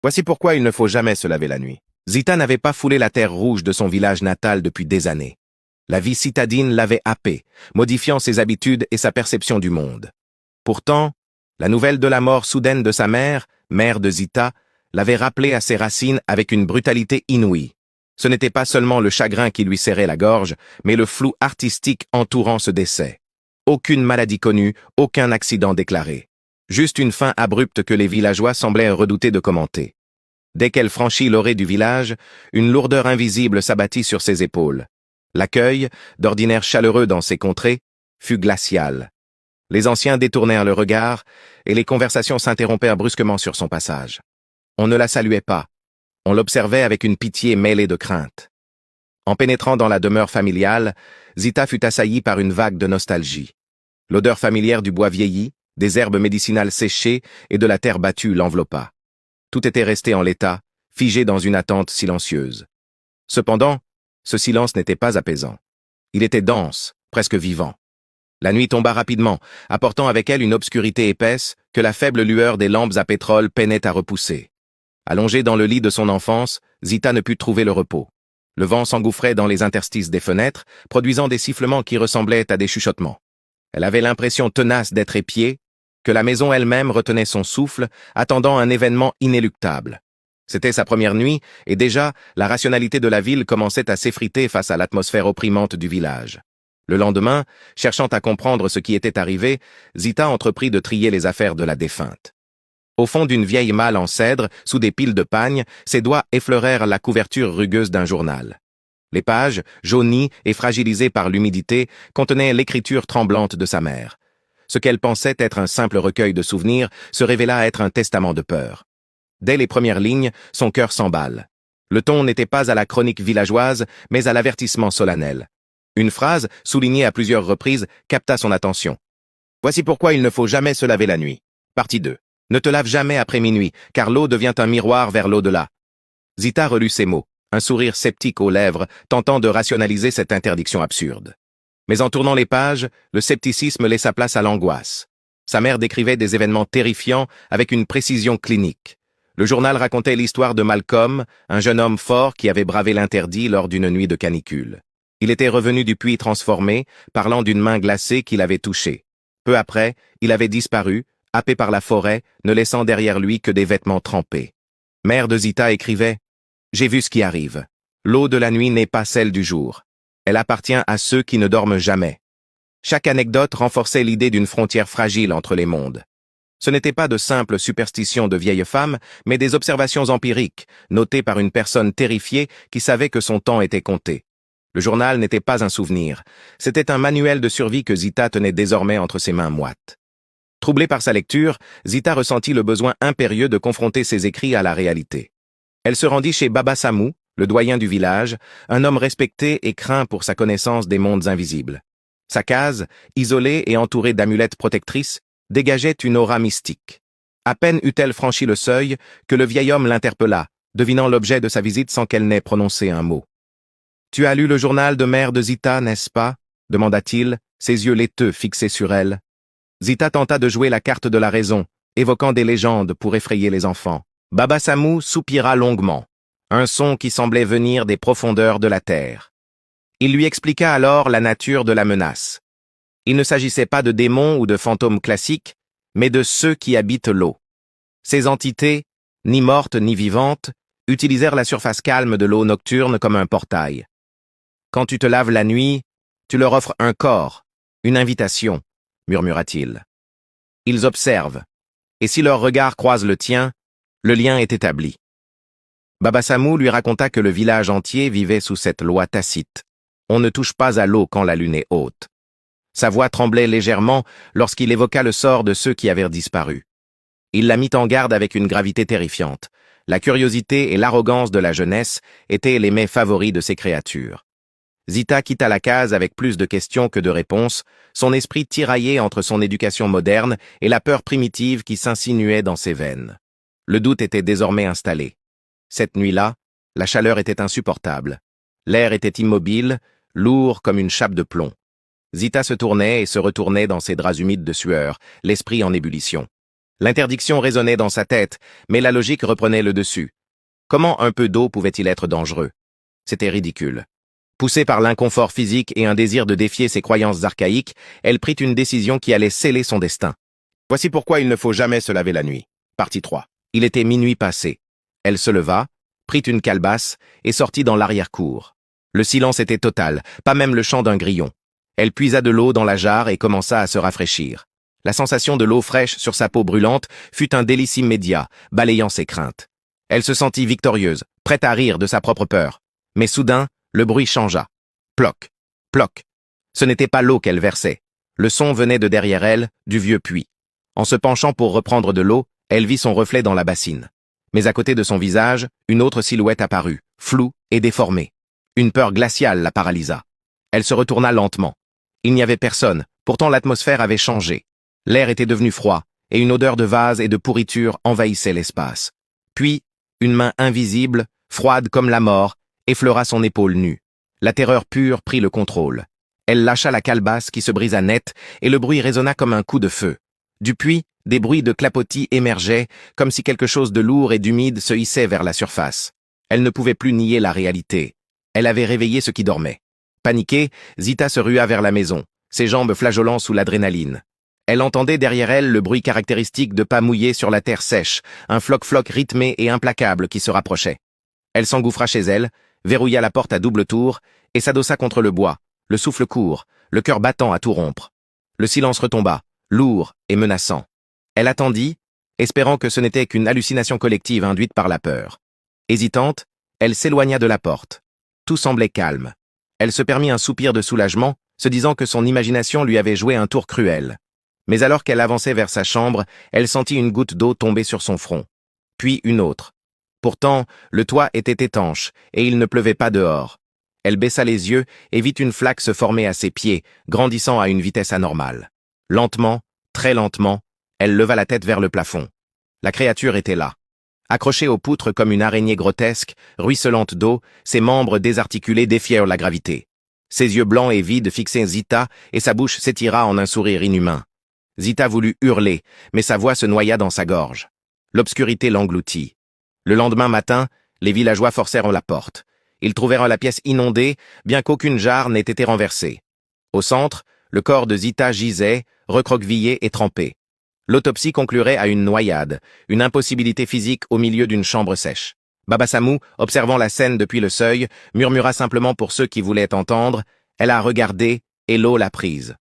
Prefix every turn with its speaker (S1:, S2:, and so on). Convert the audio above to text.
S1: Voici pourquoi il ne faut jamais se laver la nuit. Zita n'avait pas foulé la terre rouge de son village natal depuis des années. La vie citadine l'avait happé, modifiant ses habitudes et sa perception du monde. Pourtant, la nouvelle de la mort soudaine de sa mère, mère de Zita, l'avait rappelé à ses racines avec une brutalité inouïe. Ce n'était pas seulement le chagrin qui lui serrait la gorge, mais le flou artistique entourant ce décès. Aucune maladie connue, aucun accident déclaré. Juste une fin abrupte que les villageois semblaient redouter de commenter. Dès qu'elle franchit l'orée du village, une lourdeur invisible s'abattit sur ses épaules. L'accueil, d'ordinaire chaleureux dans ces contrées, fut glacial. Les anciens détournèrent le regard, et les conversations s'interrompèrent brusquement sur son passage. On ne la saluait pas. On l'observait avec une pitié mêlée de crainte. En pénétrant dans la demeure familiale, Zita fut assaillie par une vague de nostalgie. L'odeur familière du bois vieilli, des herbes médicinales séchées et de la terre battue l'enveloppa. Tout était resté en l'état, figé dans une attente silencieuse. Cependant, ce silence n'était pas apaisant. Il était dense, presque vivant. La nuit tomba rapidement, apportant avec elle une obscurité épaisse que la faible lueur des lampes à pétrole peinait à repousser. Allongée dans le lit de son enfance, Zita ne put trouver le repos. Le vent s'engouffrait dans les interstices des fenêtres, produisant des sifflements qui ressemblaient à des chuchotements. Elle avait l'impression tenace d'être épiée, que la maison elle-même retenait son souffle, attendant un événement inéluctable. C'était sa première nuit, et déjà, la rationalité de la ville commençait à s'effriter face à l'atmosphère opprimante du village. Le lendemain, cherchant à comprendre ce qui était arrivé, Zita entreprit de trier les affaires de la défunte. Au fond d'une vieille malle en cèdre, sous des piles de pagne, ses doigts effleurèrent la couverture rugueuse d'un journal. Les pages, jaunies et fragilisées par l'humidité, contenaient l'écriture tremblante de sa mère. Ce qu'elle pensait être un simple recueil de souvenirs se révéla être un testament de peur. Dès les premières lignes, son cœur s'emballe. Le ton n'était pas à la chronique villageoise, mais à l'avertissement solennel. Une phrase, soulignée à plusieurs reprises, capta son attention. Voici pourquoi il ne faut jamais se laver la nuit. Partie 2. Ne te lave jamais après minuit, car l'eau devient un miroir vers l'au-delà. Zita relut ces mots, un sourire sceptique aux lèvres, tentant de rationaliser cette interdiction absurde. Mais en tournant les pages, le scepticisme laissa place à l'angoisse. Sa mère décrivait des événements terrifiants avec une précision clinique. Le journal racontait l'histoire de Malcolm, un jeune homme fort qui avait bravé l'interdit lors d'une nuit de canicule. Il était revenu du puits transformé, parlant d'une main glacée qu'il avait touchée. Peu après, il avait disparu, happé par la forêt, ne laissant derrière lui que des vêtements trempés. Mère de Zita écrivait « J'ai vu ce qui arrive. L'eau de la nuit n'est pas celle du jour. Elle appartient à ceux qui ne dorment jamais. » Chaque anecdote renforçait l'idée d'une frontière fragile entre les mondes. Ce n'était pas de simples superstitions de vieilles femmes, mais des observations empiriques, notées par une personne terrifiée qui savait que son temps était compté. Le journal n'était pas un souvenir, c'était un manuel de survie que Zita tenait désormais entre ses mains moites. Troublée par sa lecture, Zita ressentit le besoin impérieux de confronter ses écrits à la réalité. Elle se rendit chez Baba Samou, le doyen du village, un homme respecté et craint pour sa connaissance des mondes invisibles. Sa case, isolée et entourée d'amulettes protectrices, dégageait une aura mystique. À peine eut-elle franchi le seuil que le vieil homme l'interpella, devinant l'objet de sa visite sans qu'elle n'ait prononcé un mot. « Tu as lu le journal de mère de Zita, n'est-ce pas » demanda-t-il, ses yeux laiteux fixés sur elle. Zita tenta de jouer la carte de la raison, évoquant des légendes pour effrayer les enfants. Baba Samou soupira longuement, un son qui semblait venir des profondeurs de la terre. Il lui expliqua alors la nature de la menace. Il ne s'agissait pas de démons ou de fantômes classiques, mais de ceux qui habitent l'eau. Ces entités, ni mortes ni vivantes, utilisèrent la surface calme de l'eau nocturne comme un portail. Quand tu te laves la nuit, tu leur offres un corps, une invitation, murmura-t-il. Ils observent, et si leur regard croise le tien, le lien est établi. Baba Samou lui raconta que le village entier vivait sous cette loi tacite. On ne touche pas à l'eau quand la lune est haute. Sa voix tremblait légèrement lorsqu'il évoqua le sort de ceux qui avaient disparu. Il la mit en garde avec une gravité terrifiante. La curiosité et l'arrogance de la jeunesse étaient les mets favoris de ces créatures. Zita quitta la case avec plus de questions que de réponses, son esprit tiraillé entre son éducation moderne et la peur primitive qui s'insinuait dans ses veines. Le doute était désormais installé. Cette nuit-là, la chaleur était insupportable. L'air était immobile, lourd comme une chape de plomb. Zita se tournait et se retournait dans ses draps humides de sueur, l'esprit en ébullition. L'interdiction résonnait dans sa tête, mais la logique reprenait le dessus. Comment un peu d'eau pouvait-il être dangereux? C'était ridicule. Poussée par l'inconfort physique et un désir de défier ses croyances archaïques, elle prit une décision qui allait sceller son destin. Voici pourquoi il ne faut jamais se laver la nuit. Partie 3. Il était minuit passé. Elle se leva, prit une calebasse et sortit dans l'arrière-cour. Le silence était total, pas même le chant d'un grillon. Elle puisa de l'eau dans la jarre et commença à se rafraîchir. La sensation de l'eau fraîche sur sa peau brûlante fut un délice immédiat, balayant ses craintes. Elle se sentit victorieuse, prête à rire de sa propre peur. Mais soudain, le bruit changea. Ploc, ploc. Ce n'était pas l'eau qu'elle versait. Le son venait de derrière elle, du vieux puits. En se penchant pour reprendre de l'eau, elle vit son reflet dans la bassine. Mais à côté de son visage, une autre silhouette apparut, floue et déformée. Une peur glaciale la paralysa. Elle se retourna lentement. Il n'y avait personne, pourtant l'atmosphère avait changé. L'air était devenu froid, et une odeur de vase et de pourriture envahissait l'espace. Puis, une main invisible, froide comme la mort, effleura son épaule nue. La terreur pure prit le contrôle. Elle lâcha la calebasse qui se brisa net, et le bruit résonna comme un coup de feu. Du puits, des bruits de clapotis émergeaient, comme si quelque chose de lourd et d'humide se hissait vers la surface. Elle ne pouvait plus nier la réalité. Elle avait réveillé ceux qui dormaient. Paniquée, Zita se rua vers la maison, ses jambes flageolant sous l'adrénaline. Elle entendait derrière elle le bruit caractéristique de pas mouillés sur la terre sèche, un floc-floc rythmé et implacable qui se rapprochait. Elle s'engouffra chez elle, verrouilla la porte à double tour et s'adossa contre le bois, le souffle court, le cœur battant à tout rompre. Le silence retomba, lourd et menaçant. Elle attendit, espérant que ce n'était qu'une hallucination collective induite par la peur. Hésitante, elle s'éloigna de la porte. Tout semblait calme. Elle se permit un soupir de soulagement, se disant que son imagination lui avait joué un tour cruel. Mais alors qu'elle avançait vers sa chambre, elle sentit une goutte d'eau tomber sur son front. Puis une autre. Pourtant, le toit était étanche, et il ne pleuvait pas dehors. Elle baissa les yeux et vit une flaque se former à ses pieds, grandissant à une vitesse anormale. Lentement, très lentement, elle leva la tête vers le plafond. La créature était là. Accrochée aux poutres comme une araignée grotesque, ruisselante d'eau, ses membres désarticulés défièrent la gravité. Ses yeux blancs et vides fixaient Zita, et sa bouche s'étira en un sourire inhumain. Zita voulut hurler, mais sa voix se noya dans sa gorge. L'obscurité l'engloutit. Le lendemain matin, les villageois forcèrent la porte. Ils trouvèrent la pièce inondée, bien qu'aucune jarre n'ait été renversée. Au centre, le corps de Zita gisait, recroquevillé et trempé. L'autopsie conclurait à une noyade, une impossibilité physique au milieu d'une chambre sèche. Baba Samou, observant la scène depuis le seuil, murmura simplement pour ceux qui voulaient entendre « Elle a regardé et l'eau l'a prise ».